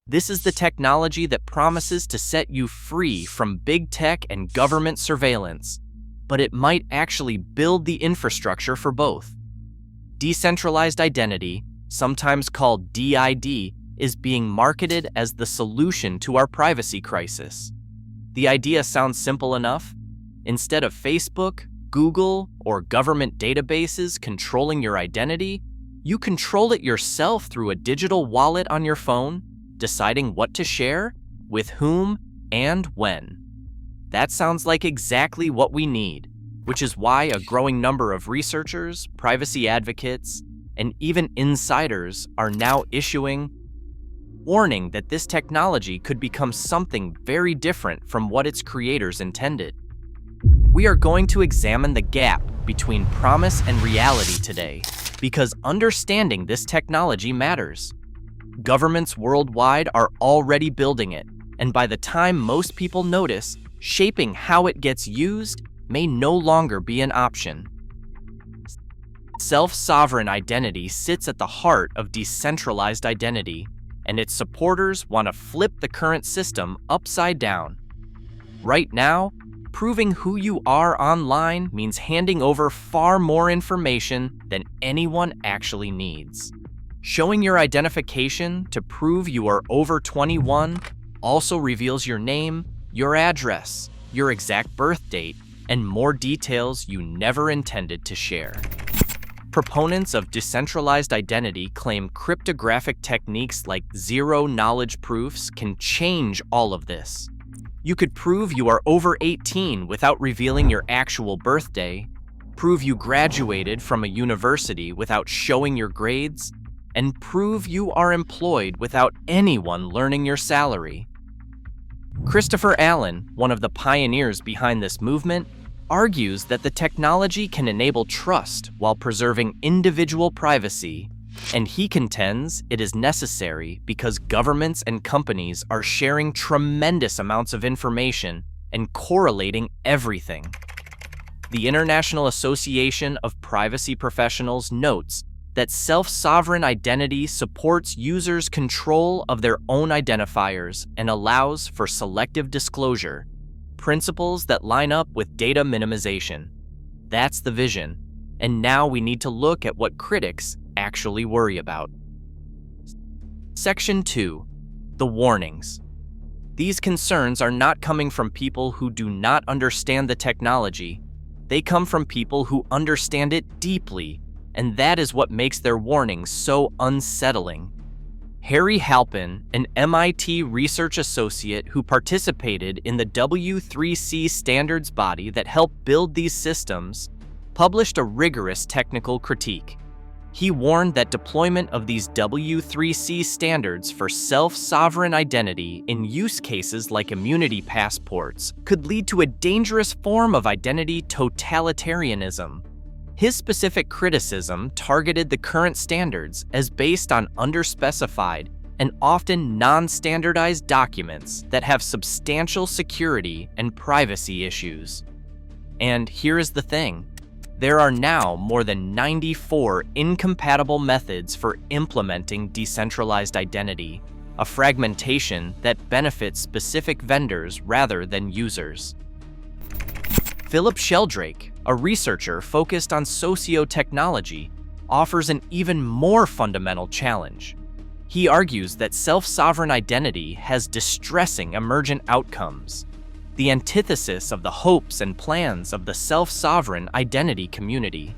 This is the technology that promises to set you free from big tech and government surveillance, but it might actually build the infrastructure for both. Decentralized identity, sometimes called DID, is being marketed as the solution to our privacy crisis. The idea sounds simple enough. Instead of Facebook, Google, or government databases controlling your identity, you control it yourself through a digital wallet on your phone, deciding what to share, with whom, and when. That sounds like exactly what we need, which is why a growing number of researchers, privacy advocates, and even insiders are now issuing warning that this technology could become something very different from what its creators intended. We are going to examine the gap between promise and reality today, because understanding this technology matters. Governments worldwide are already building it, and by the time most people notice, shaping how it gets used may no longer be an option. Self-sovereign identity sits at the heart of decentralized identity, and its supporters want to flip the current system upside down. Right now, proving who you are online means handing over far more information than anyone actually needs. Showing your identification to prove you are over 21 also reveals your name, your address, your exact birth date, and more details you never intended to share. Proponents of decentralized identity claim cryptographic techniques like zero-knowledge proofs can change all of this. You could prove you are over 18 without revealing your actual birthday, prove you graduated from a university without showing your grades, and prove you are employed without anyone learning your salary. Christopher Allen, one of the pioneers behind this movement, argues that the technology can enable trust while preserving individual privacy, and he contends it is necessary because governments and companies are sharing tremendous amounts of information and correlating everything. The International Association of Privacy Professionals notes that self-sovereign identity supports users' control of their own identifiers and allows for selective disclosure, principles that line up with data minimization. That's the vision, and now we need to look at what critics actually worry about. Section 2. The warnings. These concerns are not coming from people who do not understand the technology. They come from people who understand it deeply, and that is what makes their warnings so unsettling. Harry Halpin, an MIT research associate who participated in the W3C standards body that helped build these systems, published a rigorous technical critique. He warned that deployment of these W3C standards for self-sovereign identity in use cases like immunity passports could lead to a dangerous form of identity totalitarianism. His specific criticism targeted the current standards as based on underspecified and often non-standardized documents that have substantial security and privacy issues. And here is the thing. There are now more than 94 incompatible methods for implementing decentralized identity, a fragmentation that benefits specific vendors rather than users. Philip Sheldrake, a researcher focused on socio-technology, offers an even more fundamental challenge. He argues that self-sovereign identity has distressing emergent outcomes, the antithesis of the hopes and plans of the self-sovereign identity community.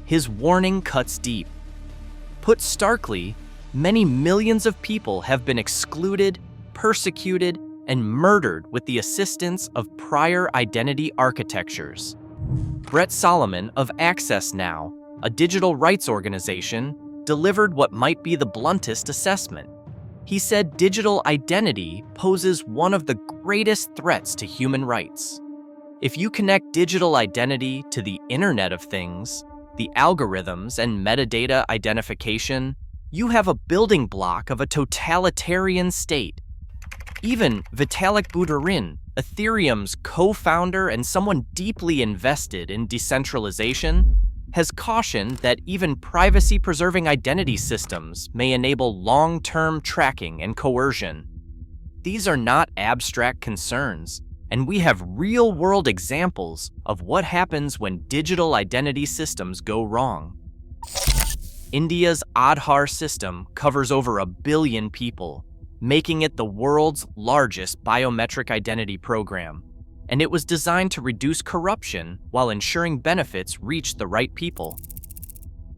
His warning cuts deep. Put starkly, many millions of people have been excluded, persecuted, and murdered with the assistance of prior identity architectures. Brett Solomon of Access Now, a digital rights organization, delivered what might be the bluntest assessment. He said digital identity poses one of the greatest threats to human rights. If you connect digital identity to the Internet of Things, the algorithms and metadata identification, you have a building block of a totalitarian state. Even Vitalik Buterin, Ethereum's co-founder and someone deeply invested in decentralization, has cautioned that even privacy-preserving identity systems may enable long-term tracking and coercion. These are not abstract concerns, and we have real-world examples of what happens when digital identity systems go wrong. India's Aadhaar system covers over 1 billion people, making it the world's largest biometric identity program, and it was designed to reduce corruption while ensuring benefits reach the right people.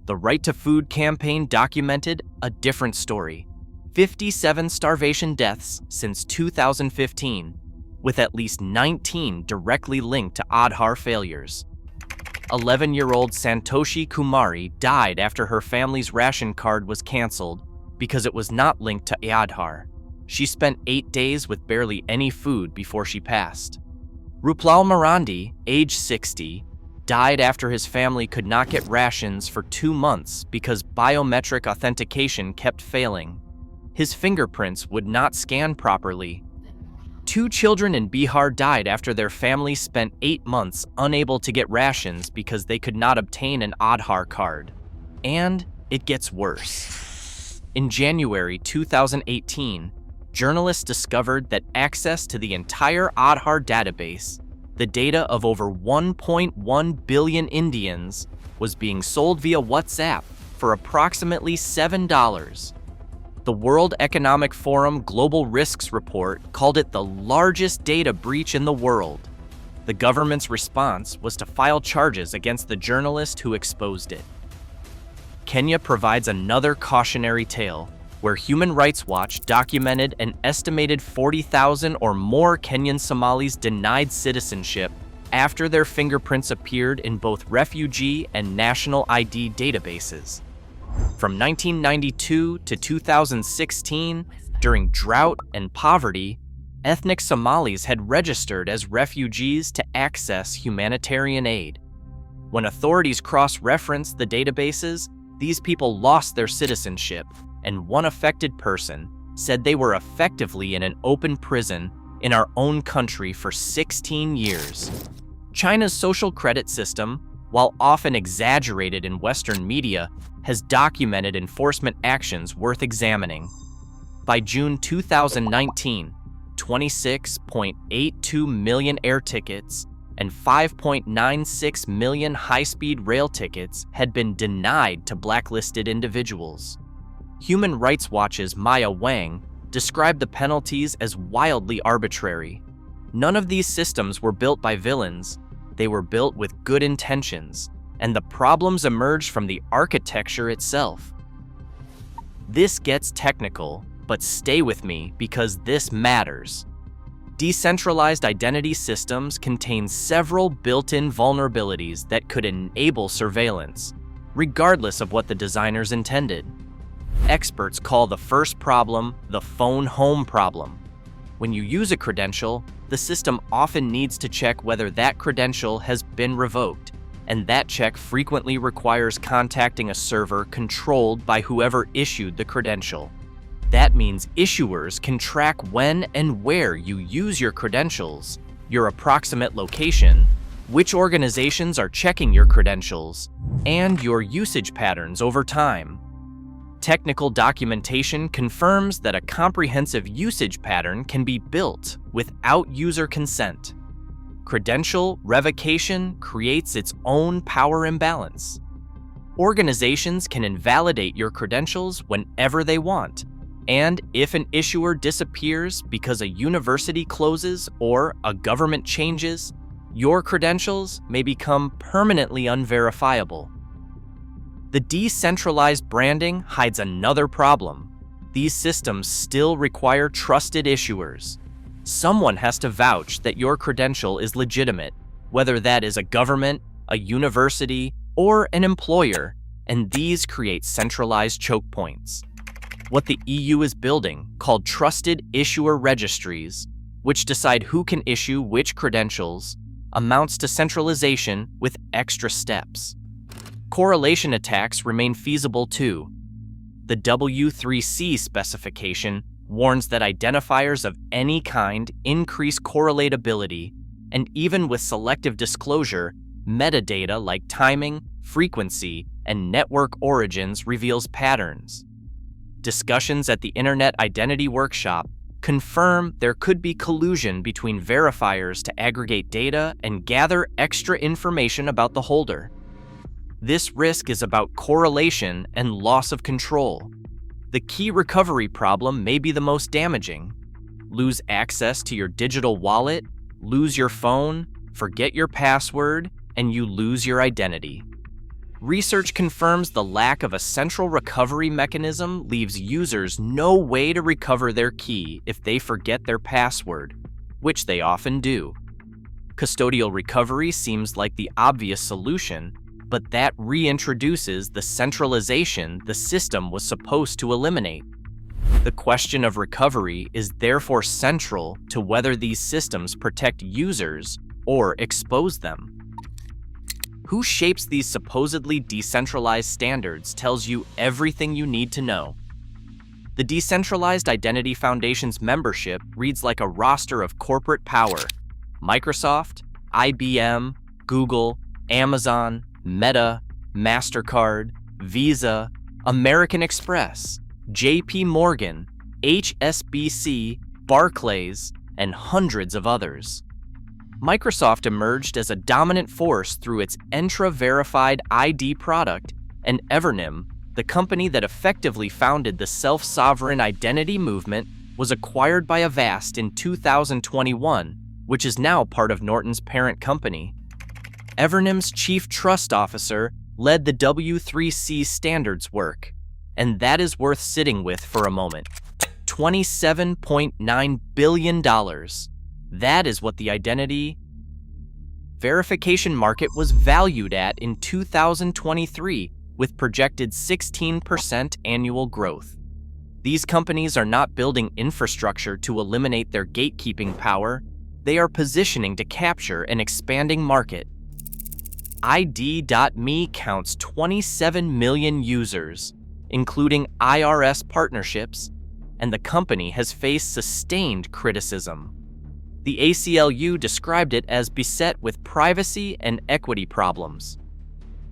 The Right to Food campaign documented a different story: 57 starvation deaths since 2015, with at least 19 directly linked to Aadhaar failures. 11-year-old Santoshi Kumari died after her family's ration card was canceled because it was not linked to Aadhaar. She spent 8 days with barely any food before she passed. Ruplal Marandi, age 60, died after his family could not get rations for 2 months because biometric authentication kept failing. His fingerprints would not scan properly. 2 children in Bihar died after their families spent 8 months unable to get rations because they could not obtain an Aadhaar card. And it gets worse. In January 2018, journalists discovered that access to the entire Aadhaar database, the data of over 1.1 billion Indians, was being sold via WhatsApp for approximately $7. The World Economic Forum Global Risks Report called it the largest data breach in the world. The government's response was to file charges against the journalist who exposed it. Kenya provides another cautionary tale, where Human Rights Watch documented an estimated 40,000 or more Kenyan Somalis denied citizenship after their fingerprints appeared in both refugee and national ID databases. From 1992 to 2016, during drought and poverty, ethnic Somalis had registered as refugees to access humanitarian aid. When authorities cross-referenced the databases, these people lost their citizenship, and one affected person said they were effectively in an open prison in our own country for 16 years. China's social credit system, while often exaggerated in Western media, has documented enforcement actions worth examining. By June 2019, 26.82 million air tickets and 5.96 million high-speed rail tickets had been denied to blacklisted individuals. Human Rights Watch's Maya Wang described the penalties as wildly arbitrary. None of these systems were built by villains. They were built with good intentions, and the problems emerged from the architecture itself. This gets technical, but stay with me because this matters. Decentralized identity systems contain several built-in vulnerabilities that could enable surveillance, regardless of what the designers intended. Experts call the first problem the phone home problem. When you use a credential, the system often needs to check whether that credential has been revoked, and that check frequently requires contacting a server controlled by whoever issued the credential. That means issuers can track when and where you use your credentials, your approximate location, which organizations are checking your credentials, and your usage patterns over time. Technical documentation confirms that a comprehensive usage pattern can be built without user consent. Credential revocation creates its own power imbalance. Organizations can invalidate your credentials whenever they want, and if an issuer disappears because a university closes or a government changes, your credentials may become permanently unverifiable. The decentralized branding hides another problem. These systems still require trusted issuers. Someone has to vouch that your credential is legitimate, whether that is a government, a university, or an employer, and these create centralized choke points. What the EU is building, called trusted issuer registries, which decide who can issue which credentials, amounts to centralization with extra steps. Correlation attacks remain feasible too. The W3C specification warns that identifiers of any kind increase correlatability, and even with selective disclosure, metadata like timing, frequency, and network origins reveals patterns. Discussions at the Internet Identity Workshop confirm there could be collusion between verifiers to aggregate data and gather extra information about the holder. This risk is about correlation and loss of control. The key recovery problem may be the most damaging. Lose access to your digital wallet, lose your phone, forget your password, and you lose your identity. Research confirms the lack of a central recovery mechanism leaves users no way to recover their key if they forget their password, which they often do. Custodial recovery seems like the obvious solution, but that reintroduces the centralization the system was supposed to eliminate. The question of recovery is therefore central to whether these systems protect users or expose them. Who shapes these supposedly decentralized standards tells you everything you need to know. The Decentralized Identity Foundation's membership reads like a roster of corporate power: Microsoft, IBM, Google, Amazon, Meta, Mastercard, Visa, American Express, JP Morgan, HSBC, Barclays, and hundreds of others. Microsoft emerged as a dominant force through its Entra-verified ID product, and Evernym, the company that effectively founded the self-sovereign identity movement, was acquired by Avast in 2021, which is now part of Norton's parent company. Evernym's chief trust officer led the W3C standards work, and that is worth sitting with for a moment. $27.9 billion. That is what the identity verification market was valued at in 2023, with projected 16% annual growth. These companies are not building infrastructure to eliminate their gatekeeping power, they are positioning to capture an expanding market. ID.me counts 27 million users, including IRS partnerships, and the company has faced sustained criticism. The ACLU described it as beset with privacy and equity problems.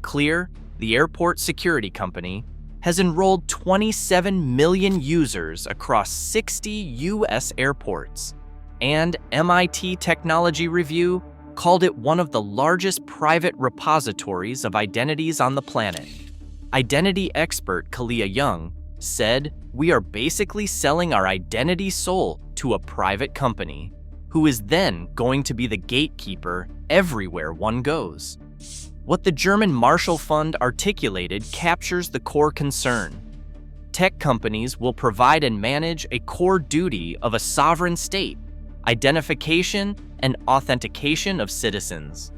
Clear, the airport security company, has enrolled 27 million users across 60 U.S. airports, and MIT Technology Review called it one of the largest private repositories of identities on the planet. Identity expert Kalia Young said, "We are basically selling our identity soul to a private company, who is then going to be the gatekeeper everywhere one goes." What the German Marshall Fund articulated captures the core concern. Tech companies will provide and manage a core duty of a sovereign state: identification and authentication of citizens.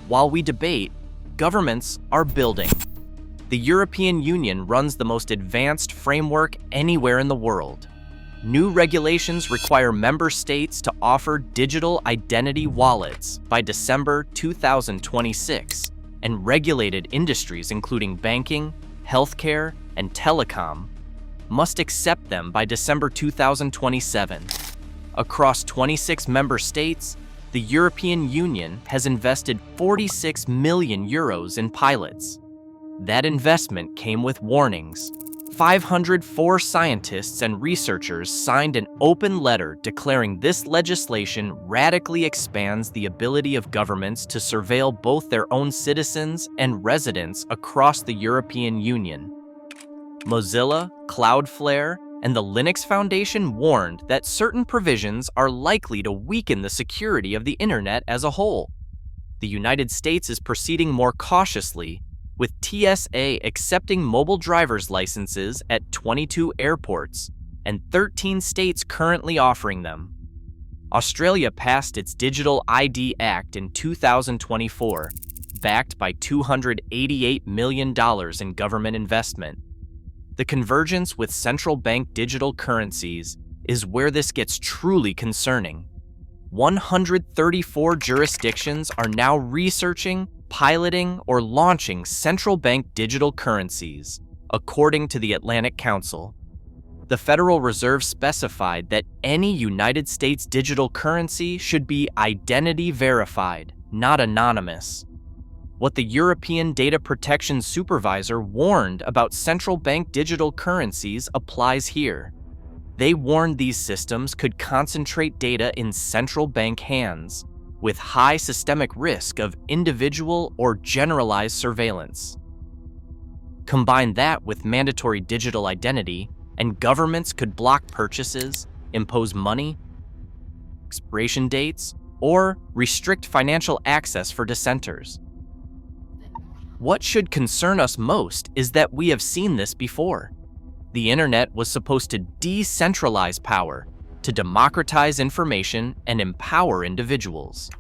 While we debate, governments are building. The European Union runs the most advanced framework anywhere in the world. New regulations require member states to offer digital identity wallets by December 2026, and regulated industries including banking, healthcare, and telecom must accept them by December 2027. Across 26 member states, the European Union has invested 46 million euros in pilots. That investment came with warnings. 504 scientists and researchers signed an open letter declaring this legislation radically expands the ability of governments to surveil both their own citizens and residents across the European Union. Mozilla, Cloudflare, and the Linux Foundation warned that certain provisions are likely to weaken the security of the Internet as a whole. The United States is proceeding more cautiously, with TSA accepting mobile driver's licenses at 22 airports, and 13 states currently offering them. Australia passed its Digital ID Act in 2024, backed by $288 million in government investment. The convergence with Central Bank Digital Currencies is where this gets truly concerning. 134 jurisdictions are now researching, piloting, or launching central bank digital currencies, according to the Atlantic Council. The Federal Reserve specified that any United States digital currency should be identity verified, not anonymous. What the European Data Protection Supervisor warned about central bank digital currencies applies here. They warned these systems could concentrate data in central bank hands, with high systemic risk of individual or generalized surveillance. Combine that with mandatory digital identity, and governments could block purchases, impose money, expiration dates, or restrict financial access for dissenters. What should concern us most is that we have seen this before. The internet was supposed to decentralize power, to democratize information and empower individuals.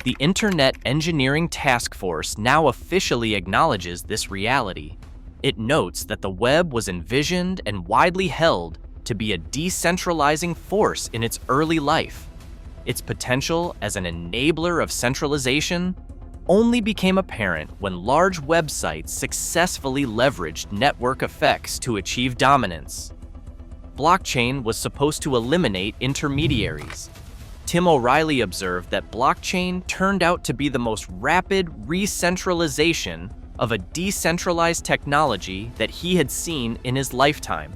The Internet Engineering Task Force now officially acknowledges this reality. It notes that the web was envisioned and widely held to be a decentralizing force in its early life. Its potential as an enabler of centralization only became apparent when large websites successfully leveraged network effects to achieve dominance. Blockchain was supposed to eliminate intermediaries. Tim O'Reilly observed that blockchain turned out to be the most rapid re-centralization of a decentralized technology that he had seen in his lifetime.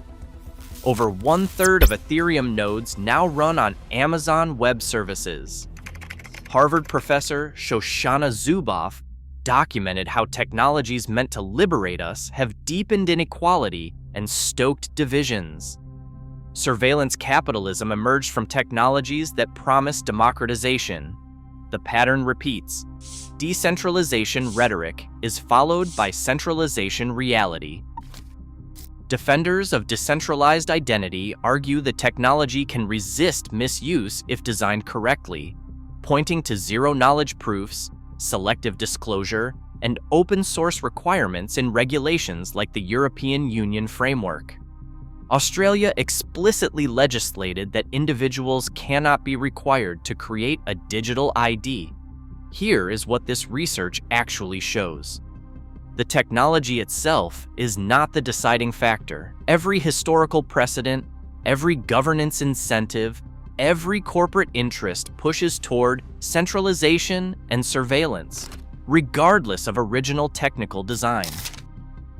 Over 1/3 of Ethereum nodes now run on Amazon Web Services. Harvard professor Shoshana Zuboff documented how technologies meant to liberate us have deepened inequality and stoked divisions. Surveillance capitalism emerged from technologies that promised democratization. The pattern repeats. Decentralization rhetoric is followed by centralization reality. Defenders of decentralized identity argue the technology can resist misuse if designed correctly, pointing to zero-knowledge proofs, selective disclosure, and open-source requirements in regulations like the European Union framework. Australia explicitly legislated that individuals cannot be required to create a digital ID. Here is what this research actually shows. The technology itself is not the deciding factor. Every historical precedent, every governance incentive, every corporate interest pushes toward centralization and surveillance, regardless of original technical design.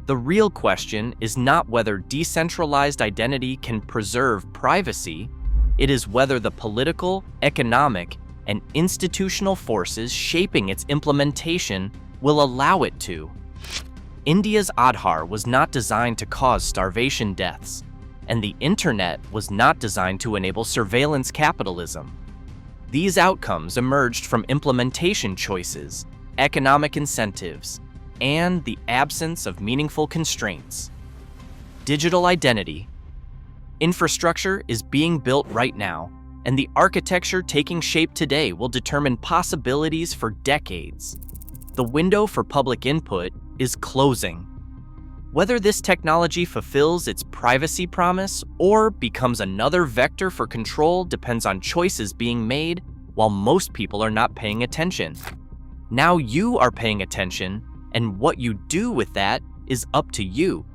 The real question is not whether decentralized identity can preserve privacy, it is whether the political, economic, and institutional forces shaping its implementation will allow it to. India's Aadhaar was not designed to cause starvation deaths, and the internet was not designed to enable surveillance capitalism. These outcomes emerged from implementation choices, economic incentives, and the absence of meaningful constraints. Digital identity. Infrastructure is being built right now, and the architecture taking shape today will determine possibilities for decades. The window for public input is closing. Whether this technology fulfills its privacy promise or becomes another vector for control depends on choices being made while most people are not paying attention. Now you are paying attention, and what you do with that is up to you.